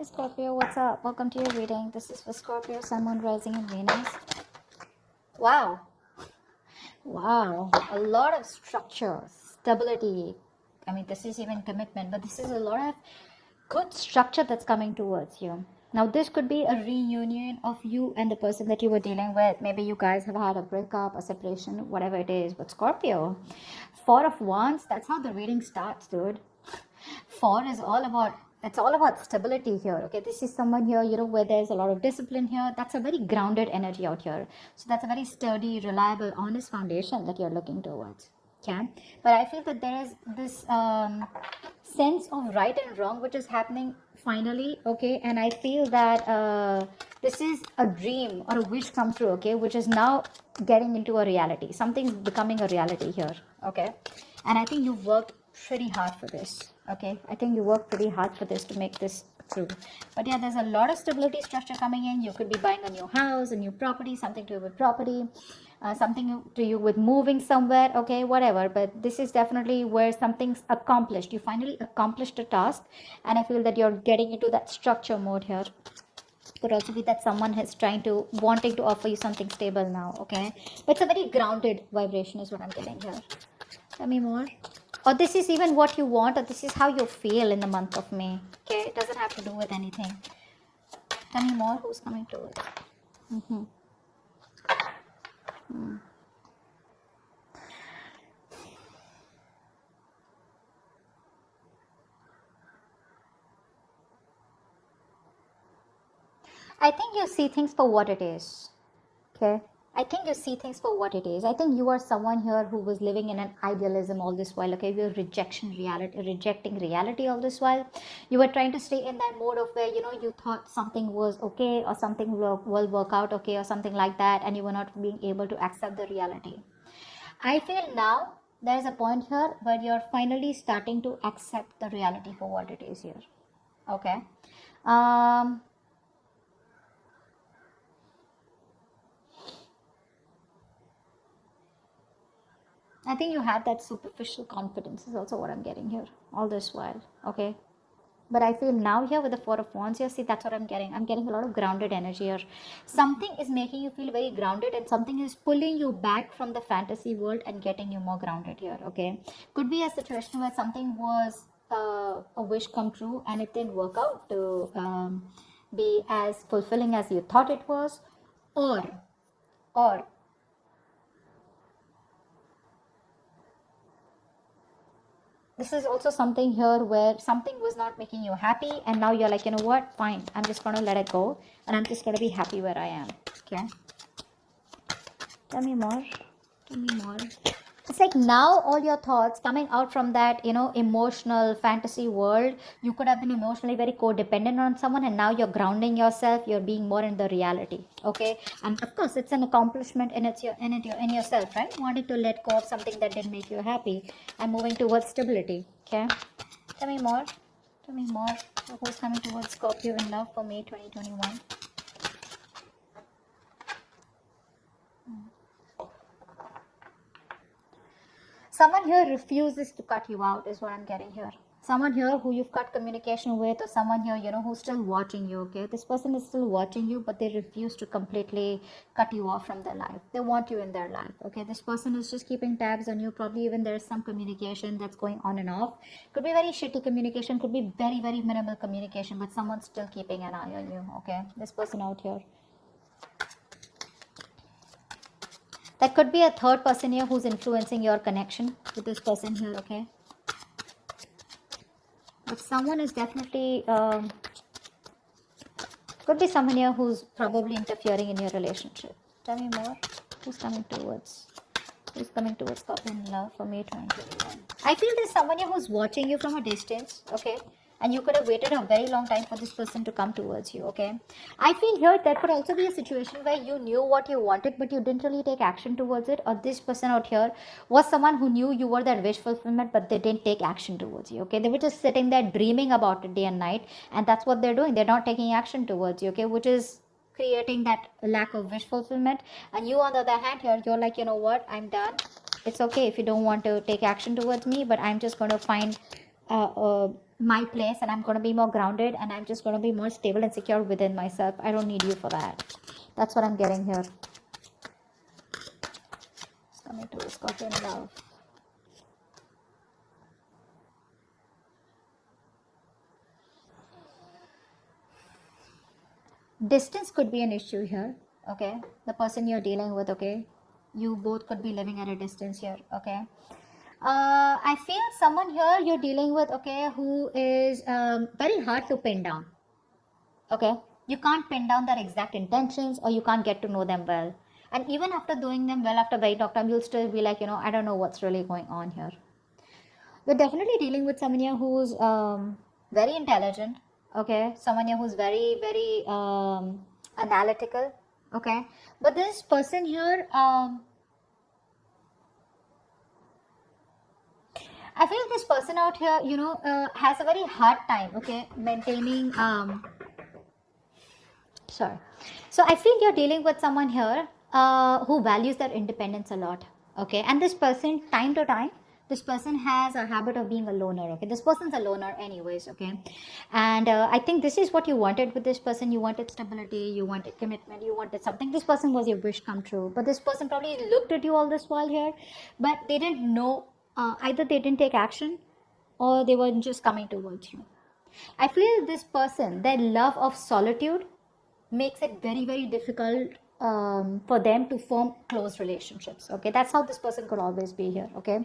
Scorpio, what's up? Welcome to your reading. This is for Scorpio, Sun, Moon, Rising, and Venus. Wow. Wow. A lot of structure, stability. I mean, this is even commitment, but this is a lot of good structure that's coming towards you. Now, this could be a reunion of you and the person that you were dealing with. Maybe you guys have had a breakup, a separation, whatever it is. But Scorpio, Four of Wands, that's how the reading starts, dude. Four is all about, it's all about stability here. Okay, this is someone here, where there's a lot of discipline here. That's a very grounded energy out here. So that's a very sturdy, reliable, honest foundation that you're looking towards. Okay, but I feel that there is this sense of right and wrong which is happening finally. Okay, and I feel that this is a dream or a wish come true. Okay, which is now getting into a reality. Something's becoming a reality here. Okay, and I think you've worked pretty hard for this. Okay, I think you worked pretty hard for this to make this true. But yeah, there's a lot of stability structure coming in. You could be buying a new house, a new property, something to do with property, something to do with moving somewhere. Okay, whatever, but this is definitely where something's accomplished. You finally accomplished a task, and I feel that you're getting into that structure mode here. Could also be that someone is wanting to offer you something stable now. Okay, but it's a very grounded vibration is what I'm getting here. Tell me more. Or this is even what you want, or this is how you feel in the month of May. Okay, it doesn't have to do with anything. Tell me more. Who's coming to it? I think you see things for what it is. Okay. I think you see things for what it is. I think you are someone here who was living in an idealism all this while. Okay, you're rejecting reality all this while. You were trying to stay in that mode of where you thought something was okay or something will work out okay or something like that, and you were not being able to accept the reality. I feel now there is a point here where you're finally starting to accept the reality for what it is here. Okay. I think you had that superficial confidence is also what I'm getting here all this while. Okay. But I feel now here with the Four of Wands here, see, that's what I'm getting. I'm getting a lot of grounded energy here. Something is making you feel very grounded, and something is pulling you back from the fantasy world and getting you more grounded here. Okay. Could be a situation where something was a wish come true and it didn't work out to be as fulfilling as you thought it was, or this is also something here where something was not making you happy, and now you're like, you know what, fine, I'm just going to let it go, and I'm just going to be happy where I am. Okay, tell me more. It's like now all your thoughts coming out from that emotional fantasy world. You could have been emotionally very codependent on someone, and now you're grounding yourself, you're being more in the reality. Okay, and of course it's an accomplishment in yourself, right? Wanting to let go of something that didn't make you happy and moving towards stability. Okay, tell me more. Who's coming towards Scorpio in love for May 2021? Someone here refuses to cut you out is what I'm getting here. Someone here who you've cut communication with, or someone here, who's still watching you. Okay, this person is still watching you, but they refuse to completely cut you off from their life. They want you in their life. Okay, this person is just keeping tabs on you. Probably even there's some communication that's going on and off. Could be very shitty communication, could be very, very minimal communication, but someone's still keeping an eye on you. Okay, this person out here. That could be a third person here who's influencing your connection with this person here, okay? But someone is definitely, could be someone here who's probably interfering in your relationship. Tell me more. Who's coming towards Scorpio in love for May 2021? I feel there's someone here who's watching you from a distance, okay? And you could have waited a very long time for this person to come towards you. Okay, I feel here there could also be a situation where you knew what you wanted, but you didn't really take action towards it. Or this person out here was someone who knew you were that wish fulfillment, but they didn't take action towards you. Okay, they were just sitting there dreaming about it day and night, and that's what they're doing. They're not taking action towards you. Okay, which is creating that lack of wish fulfillment. And you, on the other hand, here you're like, you know what, I'm done. It's okay if you don't want to take action towards me, but I'm just going to find my place, and I'm going to be more grounded, and I'm just going to be more stable and secure within myself. I don't need you for that. That's what I'm getting here. It's coming to Scorpio in love. Distance could be an issue here. Okay, the person you're dealing with, okay, you both could be living at a distance here. Okay, I feel someone here you're dealing with, okay, who is very hard to pin down. Okay, you can't pin down their exact intentions, or you can't get to know them well. And even after doing them well, after very long time, you'll still be like, I don't know what's really going on here. We're definitely dealing with someone here who's very intelligent. Okay, someone here who's very, very analytical. Okay, but this person here, I feel this person out here, has a very hard time, okay, maintaining, sorry. So I feel you're dealing with someone here who values their independence a lot, okay, and this person, time to time, this person has a habit of being a loner, okay, this person's a loner anyways, okay, and I think this is what you wanted with this person. You wanted stability, you wanted commitment, you wanted something. This person was your wish come true, but this person probably looked at you all this while here, but they didn't know, either they didn't take action, or they were just coming towards you. I feel this person, their love of solitude makes it very, very difficult for them to form close relationships. Okay, that's how this person could always be here. Okay,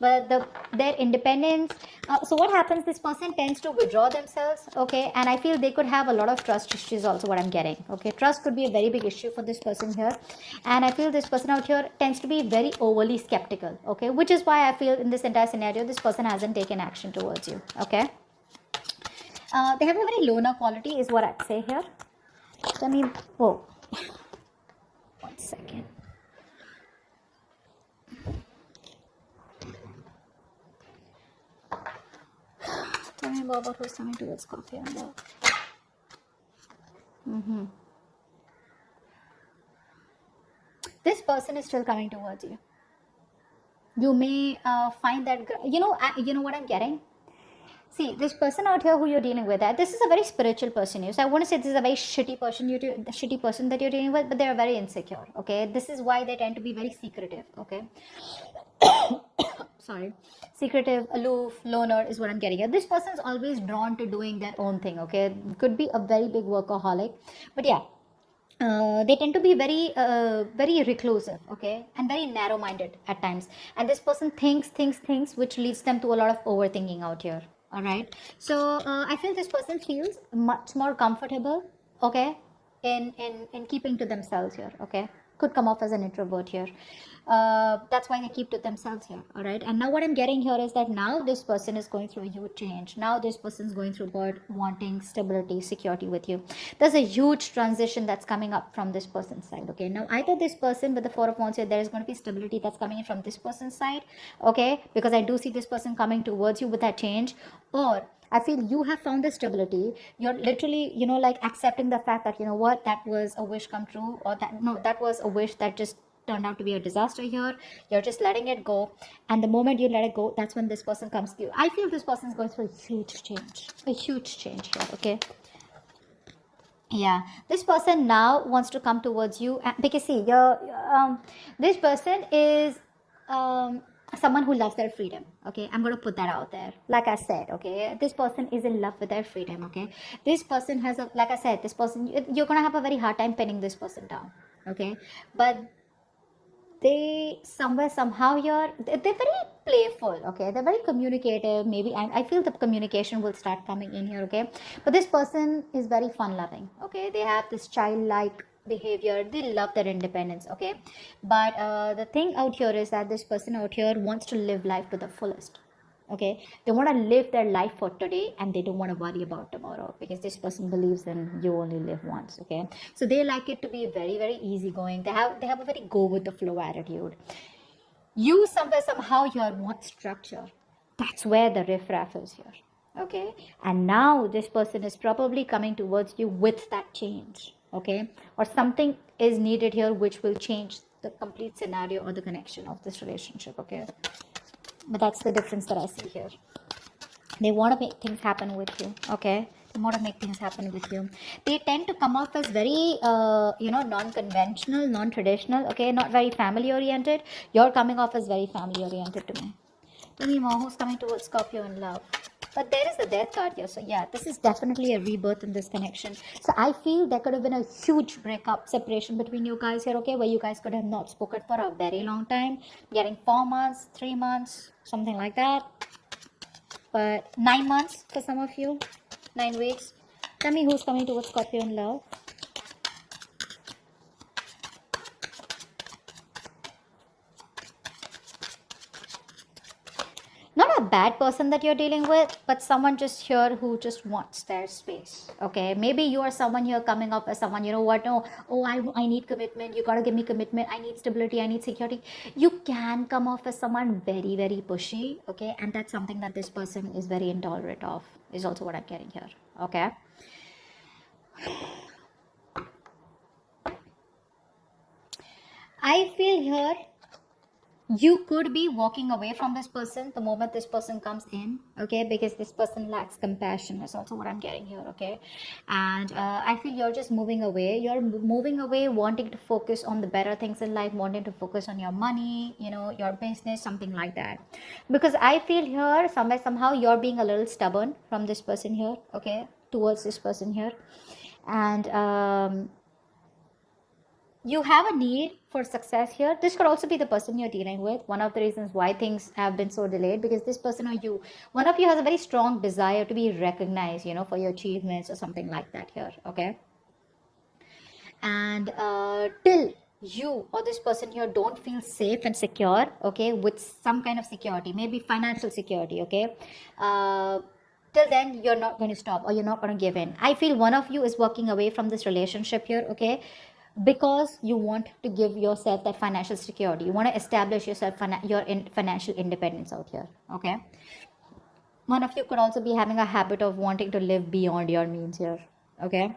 but their independence, so what happens, this person tends to withdraw themselves. Okay, and I feel they could have a lot of trust issues also, what I'm getting. Okay, trust could be a very big issue for this person here, and I feel this person out here tends to be very overly skeptical. Okay, which is why I feel in this entire scenario this person hasn't taken action towards you. Okay, they have a very loner quality is what I'd say here. Let me, whoa, 1 second. Tell me about who's coming towards Scorpio and love. This person is still coming towards you. You may find that, you know what I'm getting? See, this person out here who you're dealing with, this is a very spiritual person. So I want to say this is a very shitty person that you're dealing with, but they're very insecure. Okay, this is why they tend to be very secretive. Okay, sorry, secretive, aloof, loner is what I'm getting at. This person's always drawn to doing their own thing. Okay, could be a very big workaholic, but yeah. They tend to be very very reclusive, okay, and very narrow-minded at times, and this person thinks, which leads them to a lot of overthinking out here. All right, so I feel this person feels much more comfortable, okay, in keeping to themselves here. Okay, could come off as an introvert here. That's why they keep to themselves here. All right, and now what I'm getting here is that now this person is going through a huge change. Now this person's going through about wanting stability, security with you. There's a huge transition that's coming up from this person's side. Okay, now either this person with the Four of Wands here, there is going to be stability that's coming in from this person's side. Okay, because I do see this person coming towards you with that change, or I feel you have found the stability. You're literally, like accepting the fact that, what, that was a wish come true, or that was a wish that just turned out to be a disaster here. You're just letting it go. And the moment you let it go, that's when this person comes to you. I feel this person is going through a huge change here. Okay. Yeah, this person now wants to come towards you, because see, this person is someone who loves their freedom. Okay, I'm going to put that out there. Like I said, okay, this person is in love with their freedom. Okay, this person has like I said, this person, you're going to have a very hard time pinning this person down. Okay, but they somehow here, they're very playful. Okay, they're very communicative. Maybe I feel the communication will start coming in here. Okay, but this person is very fun loving. Okay, they have this childlike behavior. They love their independence. Okay, but the thing out here is that this person out here wants to live life to the fullest. Okay, they want to live their life for today, and they don't want to worry about tomorrow, because this person believes in you only live once. Okay, so they like it to be very, very easygoing. They have a very go with the flow attitude. You somehow here want structure. That's where the riffraff is here. Okay, and now this person is probably coming towards you with that change. Okay, or something is needed here which will change the complete scenario or the connection of this relationship. Okay, but that's the difference that I see here. They want to make things happen with you. Okay, they want to make things happen with you. They tend to come off as very non-conventional, non-traditional. Okay, not very family oriented. You're coming off as very family oriented to me. Tell me more, who's coming towards Scorpio in love? But there is the death card here. So yeah, this is definitely a rebirth in this connection. So I feel there could have been a huge breakup, separation between you guys here, okay, where you guys could have not spoken for a very long time. Getting 4 months, 3 months, something like that. But 9 months for some of you. 9 weeks. Tell me who's coming towards Scorpio in love. Not a bad person that you're dealing with, but someone just here who just wants their space. Okay, maybe you are someone here coming up as someone, you know what, no, oh, I need commitment, you gotta give me commitment, I need stability, I need security. You can come off as someone very, very pushy. Okay, and that's something that this person is very intolerant of, is also what I'm getting here. Okay, I feel here you could be walking away from this person the moment this person comes in. Okay, because this person lacks compassion is also what I'm getting here. Okay, and I feel you're just moving away. You're moving away, wanting to focus on the better things in life, wanting to focus on your money, your business, something like that. Because I feel here somehow you're being a little stubborn from this person here. Okay, towards this person here. And you have a need for success here. This could also be the person you're dealing with. One of the reasons why things have been so delayed, because this person or you, one of you has a very strong desire to be recognized, for your achievements or something like that here. Okay, and till you or this person here don't feel safe and secure, okay, with some kind of security, maybe financial security, okay, till then you're not going to stop, or you're not going to give in. I feel one of you is walking away from this relationship here. Okay, because you want to give yourself that financial security, you want to establish yourself your financial independence out here. Okay, one of you could also be having a habit of wanting to live beyond your means here. Okay,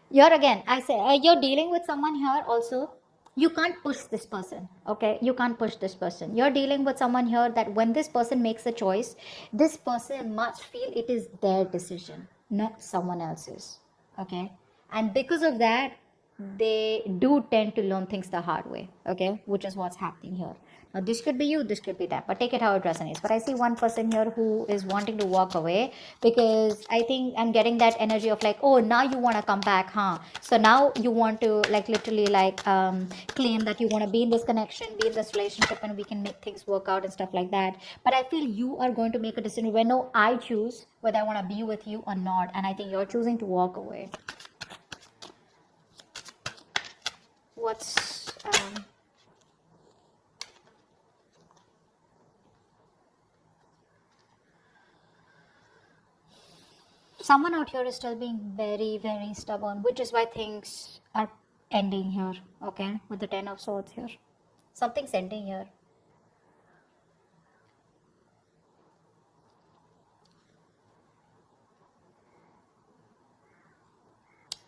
you're again, I say, you're dealing with someone here also. You can't push this person. Okay, you can't push this person. You're dealing with someone here that when this person makes a choice, this person must feel it is their decision, not someone else's. Okay, and because of that, they do tend to learn things the hard way. Okay, which is what's happening here. Now this could be you, this could be that, but take it how it resonates. But I see one person here who is wanting to walk away, because I think I'm getting that energy of like, oh, now you want to come back, huh? So now you want to like literally like claim that you want to be in this connection, be in this relationship, and we can make things work out and stuff like that. But I feel you are going to make a decision where no, I choose whether I want to be with you or not, and I think you're choosing to walk away. What's someone out here is still being very, very stubborn, which is why things are ending here. Okay, with the 10 of swords here, something's ending here.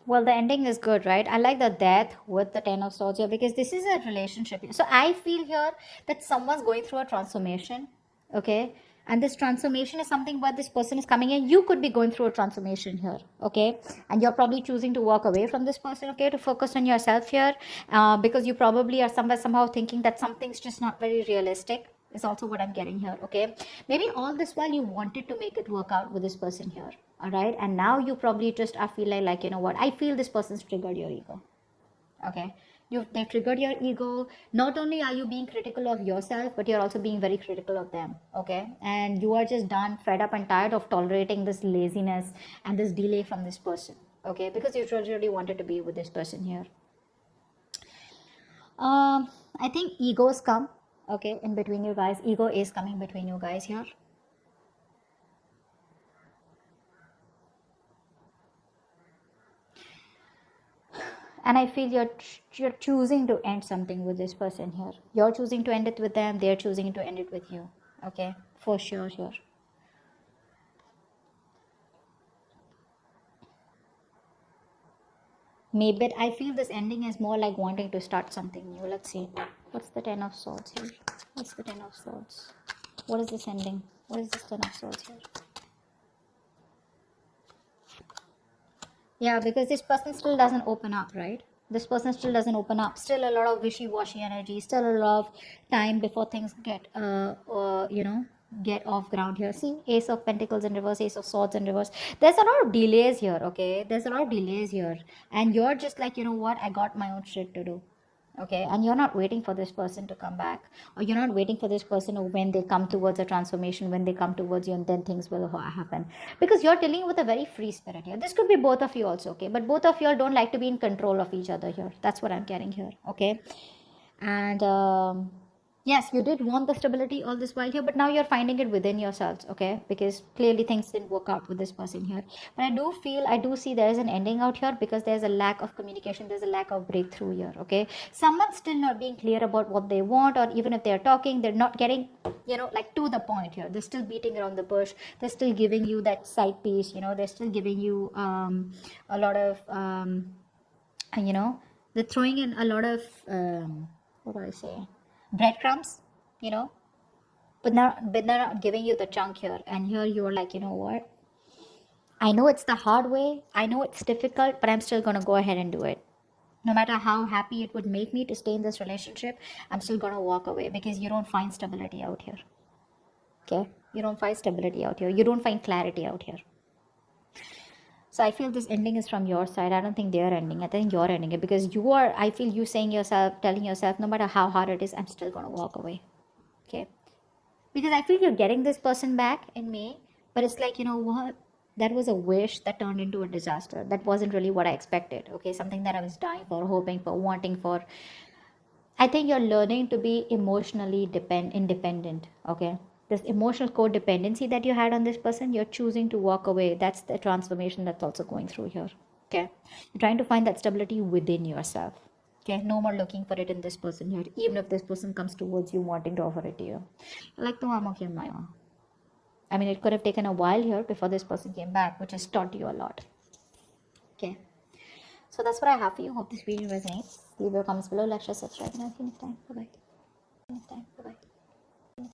Well, the ending is good, right? I like the death with the 10 of swords here, because this is a relationship. So I feel here that someone's going through a transformation. Okay, and this transformation is something where this person is coming in. You could be going through a transformation here. Okay, and you're probably choosing to walk away from this person. Okay, to focus on yourself here, because you probably are somehow thinking that something's just not very realistic, is also what I'm getting here. Okay, maybe all this while you wanted to make it work out with this person here. All right, and now you probably just are feeling like, you know what, I feel this person's triggered your ego. Okay, they triggered your ego. Not only are you being critical of yourself, but you're also being very critical of them. Okay, and you are just done, fed up and tired of tolerating this laziness and this delay from this person. Okay, because you really wanted to be with this person here. I think egos come, okay, in between you guys. Ego is coming between you guys here. And I feel you're choosing to end something with this person here. You're choosing to end it with them, they're choosing to end it with you. Okay, for sure, sure. Maybe I feel this ending is more like wanting to start something new. Let's see. What's the Ten of Swords here? What's the Ten of Swords? What is this ending? What is this Ten of Swords here? Yeah, because this person still doesn't open up, right? This person still doesn't open up. Still a lot of wishy-washy energy. Still a lot of time before things get, get off ground here. See, Ace of Pentacles in reverse, Ace of Swords in reverse. There's a lot of delays here, okay? There's a lot of delays here. And you're just like, you know what? I got my own shit to do. Okay, and you're not waiting for this person to come back, or you're not waiting for this person when they come towards a transformation, when they come towards you, and then things will happen, because you're dealing with a very free spirit here. This could be both of you also, okay, but both of you all don't like to be in control of each other here. That's what I'm getting here, okay. And yes, you did want the stability all this while here, but now you're finding it within yourselves, okay, because clearly things didn't work out with this person here. But I do see there is an ending out here, because there's a lack of communication, there's a lack of breakthrough here, okay. Someone's still not being clear about what they want, or even if they're talking, they're not getting, like to the point here. They're still beating around the bush. They're still giving you that side piece, they're still giving you a lot of they're throwing in a lot of what do I say, breadcrumbs, but they're not giving you the chunk here. And here you're like, you know what, I know it's the hard way, I know it's difficult, but I'm still gonna go ahead and do it. No matter how happy it would make me to stay in this relationship, I'm still gonna walk away, because you don't find stability out here, okay. You don't find stability out here, you don't find clarity out here. So I feel this ending is from your side. I don't think they're ending. I think you're ending it, because I feel you telling yourself, no matter how hard it is, I'm still going to walk away. Okay. Because I feel you're getting this person back in May, but it's like, you know what? That was a wish that turned into a disaster. That wasn't really what I expected. Okay. Something that I was dying for, hoping for, wanting for. I think you're learning to be emotionally independent. Okay. This emotional codependency that you had on this person, you're choosing to walk away. That's the transformation that's also going through here. Okay. You're trying to find that stability within yourself. Okay. No more looking for it in this person here, even if this person comes towards you wanting to offer it to you. Like, no, I'm okay on my own. I mean, it could have taken a while here before this person came back, which has taught you a lot. Okay. So that's what I have for you. Hope this video resonates. Leave your comments below, like, share, subscribe, and I'll see you next time. Bye bye.